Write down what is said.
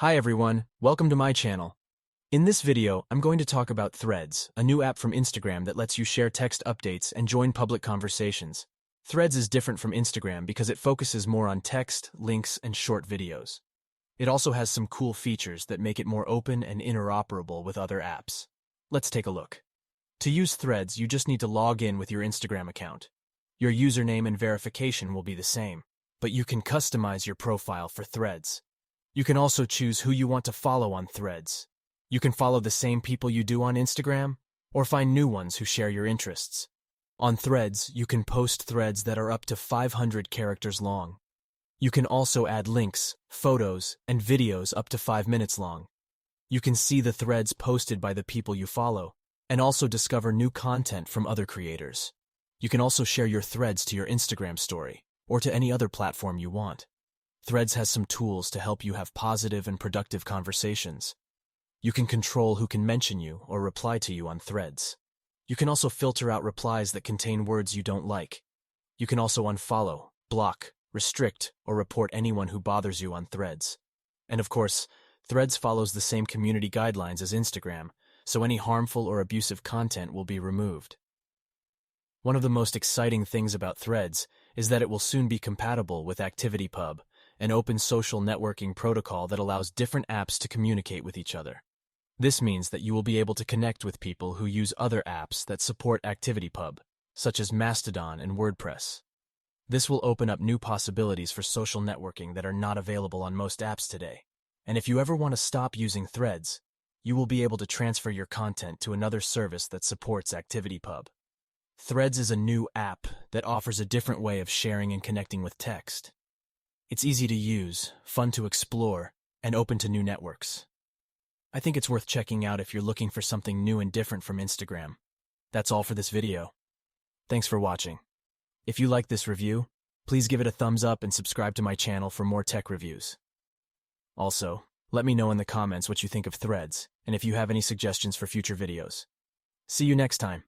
Hi everyone, welcome to my channel. In this video, I'm going to talk about Threads, a new app from Instagram that lets you share text updates and join public conversations. Threads is different from Instagram because it focuses more on text, links, and short videos. It also has some cool features that make it more open and interoperable with other apps. Let's take a look. To use Threads, you just need to log in with your Instagram account. Your username and verification will be the same, but you can customize your profile for Threads. You can also choose who you want to follow on Threads. You can follow the same people you do on Instagram, or find new ones who share your interests. On Threads, you can post threads that are up to 500 characters long. You can also add links, photos, and videos up to 5 minutes long. You can see the threads posted by the people you follow, and also discover new content from other creators. You can also share your threads to your Instagram story, or to any other platform you want. Threads has some tools to help you have positive and productive conversations. You can control who can mention you or reply to you on Threads. You can also filter out replies that contain words you don't like. You can also unfollow, block, restrict, or report anyone who bothers you on Threads. And of course, Threads follows the same community guidelines as Instagram, so any harmful or abusive content will be removed. One of the most exciting things about Threads is that it will soon be compatible with ActivityPub, an open social networking protocol that allows different apps to communicate with each other. This means that you will be able to connect with people who use other apps that support ActivityPub, such as Mastodon and WordPress. This will open up new possibilities for social networking that are not available on most apps today. And if you ever want to stop using Threads, you will be able to transfer your content to another service that supports ActivityPub. Threads is a new app that offers a different way of sharing and connecting with text. It's easy to use, fun to explore, and open to new networks. I think it's worth checking out if you're looking for something new and different from Instagram. That's all for this video. Thanks for watching. If you like this review, please give it a thumbs up and subscribe to my channel for more tech reviews. Also, let me know in the comments what you think of Threads, and if you have any suggestions for future videos. See you next time.